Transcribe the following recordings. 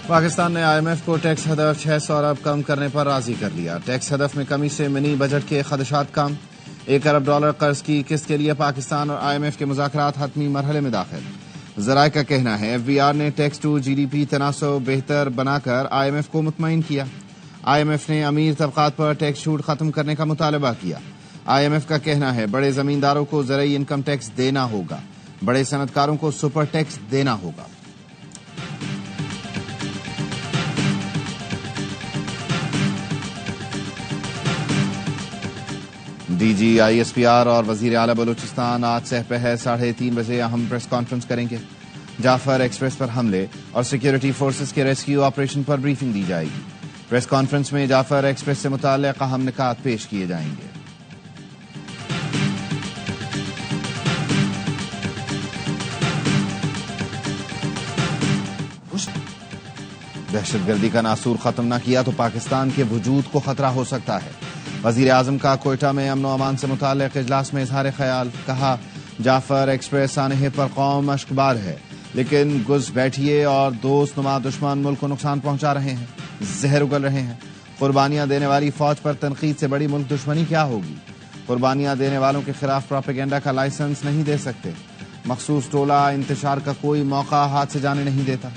پاکستان نے IMF کو tax ہدف 600 ارب کم کرنے پر راضی کر لیا۔ ٹیکس ہدف میں کمی سے منی بجٹ کے خدشات کم۔ $1 ارب قرض کی قسط کے لیے پاکستان اور IMF کے مذاکرات حتمی مرحلے میں داخل۔ ذرائع کا کہنا ہے FBR نے ٹیکس ٹو GDP تناسب بہتر بنا کر IMF کو مطمئن کیا۔ IMF نے امیر طبقات پر ٹیکس چھوٹ ختم کرنے کا مطالبہ کیا۔ IMF کا کہنا ہے بڑے زمینداروں کو زرعی انکم ٹیکس دینا ہوگا، بڑے صنعتکاروں کو سپر ٹیکس دینا ہوگا۔ DG ISPR اور وزیر اعلی بلوچستان آج سہ پہر 3:30 بجے اہم پریس کانفرنس کریں گے۔ جعفر ایکسپریس پر حملے اور سیکیورٹی فورسز کے ریسکیو آپریشن پر بریفنگ دی جائے گی۔ پریس کانفرنس میں جعفر ایکسپریس سے متعلق اہم نکات پیش کیے جائیں گے۔ دہشت گردی کا ناسور ختم نہ کیا تو پاکستان کے وجود کو خطرہ ہو سکتا ہے۔ وزیر اعظم کا کوئٹہ میں امن و امان سے متعلق اجلاس میں اظہار خیال، کہا جعفر ایکسپریس سانحے پر قوم اشکبار ہے، لیکن گز بیٹھیے اور دوست نما دشمن ملک کو نقصان پہنچا رہے ہیں، زہر اگل رہے ہیں۔ قربانیاں دینے والی فوج پر تنقید سے بڑی ملک دشمنی کیا ہوگی؟ قربانیاں دینے والوں کے خلاف پروپیگنڈا کا لائسنس نہیں دے سکتے۔ مخصوص ٹولہ انتشار کا کوئی موقع ہاتھ سے جانے نہیں دیتا۔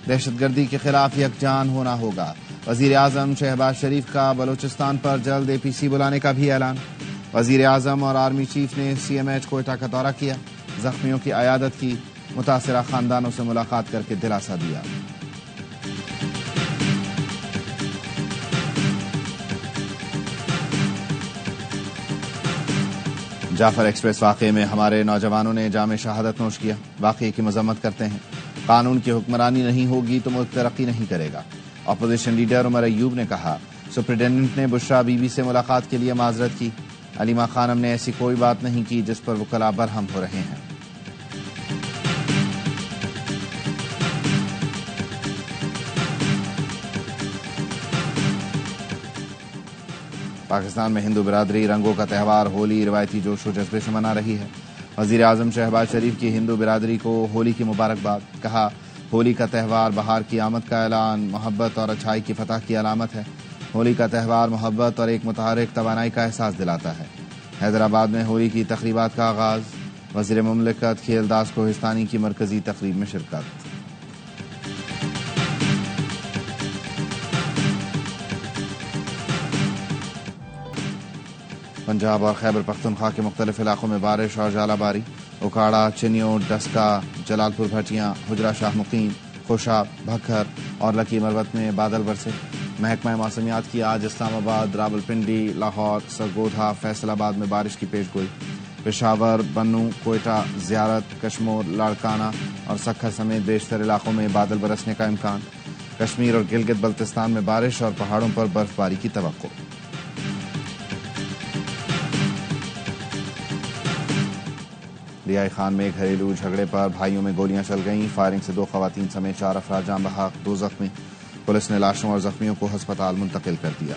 دہشت گردی کے خلاف یکجان ہونا ہوگا۔ وزیر اعظم شہباز شریف کا بلوچستان پر جلد APC بلانے کا بھی اعلان۔ وزیر اعظم اور آرمی چیف نے CMH کوئٹہ کا دورہ کیا، زخمیوں کی عیادت کی، متاثرہ خاندانوں سے ملاقات کر کے دلاسا دیا۔ جعفر ایکسپریس واقعے میں ہمارے نوجوانوں نے جام شہادت نوش کیا، واقعے کی مذمت کرتے ہیں۔ قانون کی حکمرانی نہیں ہوگی تو ملک ترقی نہیں کرے گا۔ اپوزیشن لیڈر عمر ایوب نے کہا سپرنٹینڈنٹ نے بشرا بی بی سے ملاقات کے لیے معذرت کی۔ علیمہ خانم نے ایسی کوئی بات نہیں کی جس پر وکلاء برہم ہو رہے ہیں۔ پاکستان میں ہندو برادری رنگوں کا تہوار ہولی روایتی جوش و جذبے سے منا رہی ہے۔ وزیر اعظم شہباز شریف کی ہندو برادری کو ہولی کی مبارکباد، کہا ہولی کا تہوار بہار کی آمد کا اعلان، محبت اور اچھائی کی فتح کی علامت ہے۔ ہولی کا تہوار محبت اور ایک متحرک توانائی کا احساس دلاتا ہے۔ حیدرآباد میں ہولی کی تقریبات کا آغاز، وزیر مملکت کھیل داس کوہستانی کی مرکزی تقریب میں شرکت۔ پنجاب اور خیبر پختونخوا کے مختلف علاقوں میں بارش اور ژالہ باری، اکاڑا، چنیو، ڈسکا، جلال پور بھٹیاں، حجرہ شاہ مقیم، خوشاب، بھکھر اور لکی مروت میں بادل برسے۔ محکمہ موسمیات کی آج اسلام آباد، راولپنڈی، لاہور، سرگودھا، فیصل آباد میں بارش کی پیش گوئی۔ پشاور، بنوں، کوئٹہ، زیارت، کشمور، لاڑکانہ اور سکھر سمیت بیشتر علاقوں میں بادل برسنے کا امکان۔ کشمیر اور گلگت بلتستان میں بارش اور پہاڑوں پر برف باری کی توقع۔ ریائی خان میں گھریلو جھگڑے پر بھائیوں میں گولیاں چل گئیں، فائرنگ سے 2 خواتین سمیت 4 افراد جاں بحق، 2 زخمی۔ پولیس نے لاشوں اور زخمیوں کو ہسپتال منتقل کر دیا۔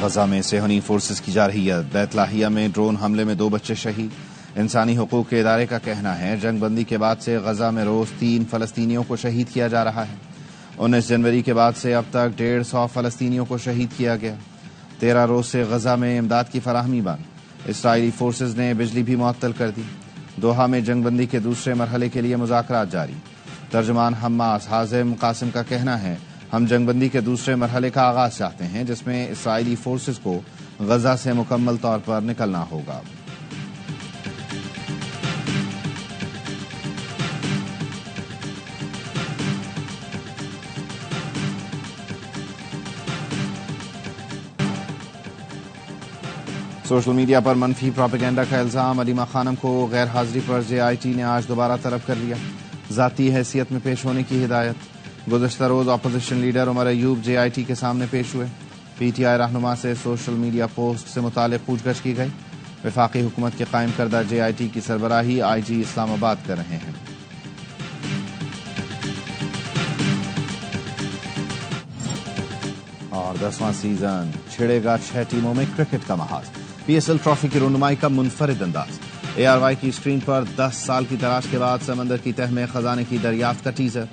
غزہ میں صہیونی فورسز کی جارحیت، بیت لاہیہ میں ڈرون حملے میں 2 بچے شہید۔ انسانی حقوق کے ادارے کا کہنا ہے جنگ بندی کے بعد سے غزہ میں روز 3 فلسطینیوں کو شہید کیا جا رہا ہے۔ 19 جنوری کے بعد سے اب تک 150 فلسطینیوں کو شہید کیا گیا۔ 13 روز سے غزہ میں امداد کی فراہمی بند۔ اسرائیلی فورسز نے بجلی بھی معطل کر دی۔ دوحہ میں جنگ بندی کے دوسرے مرحلے کے لیے مذاکرات جاری۔ ترجمان حماس حازم قاسم کا کہنا ہے ہم جنگ بندی کے دوسرے مرحلے کا آغاز چاہتے ہیں جس میں اسرائیلی فورسز کو غزہ سے مکمل طور پر نکلنا ہوگا۔ سوشل میڈیا پر منفی پروپیگنڈا کا الزام، علیمہ خانم کو غیر حاضری پر JIT نے آج دوبارہ طلب کر لیا، ذاتی حیثیت میں پیش ہونے کی ہدایت۔ گزشتہ روز opposition leader Omar Ayub JIT کے سامنے پیش ہوئے۔ PTI رہنما سے سوشل میڈیا پوسٹ سے متعلق پوچھ گچھ کی گئی۔ وفاقی حکومت کے قائم کردہ JIT کی سربراہی IG اسلام آباد کر رہے ہیں۔ اور 10واں سیزن چھڑے گا 6 ٹیموں میں کرکٹ کا محاذ۔ پی ایس ایل ٹرافی کی رونمائی کا منفرد انداز، اے آر وائی کی اسکرین پر 10 سال کی تلاش کے بعد سمندر کی تہ میں خزانے کی دریافت کا ٹیزر،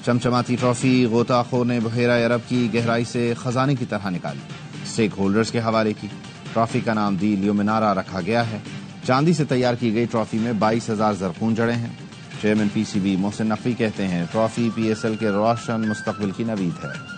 چمچماتی ٹرافی غوطہ خور نے بحیرہ عرب کی گہرائی سے خزانے کی طرح نکالی، اسٹیک ہولڈرز کے حوالے کی۔ ٹرافی کا نام دی لیومینارا رکھا گیا ہے۔ چاندی سے تیار کی گئی ٹرافی میں 22,000 زرخون جڑے ہیں۔ Chairman P C B Mohsin Naqvi کہتے ہیں ٹرافی پی ایس ایل کے روشن مستقبل کی نوید ہے۔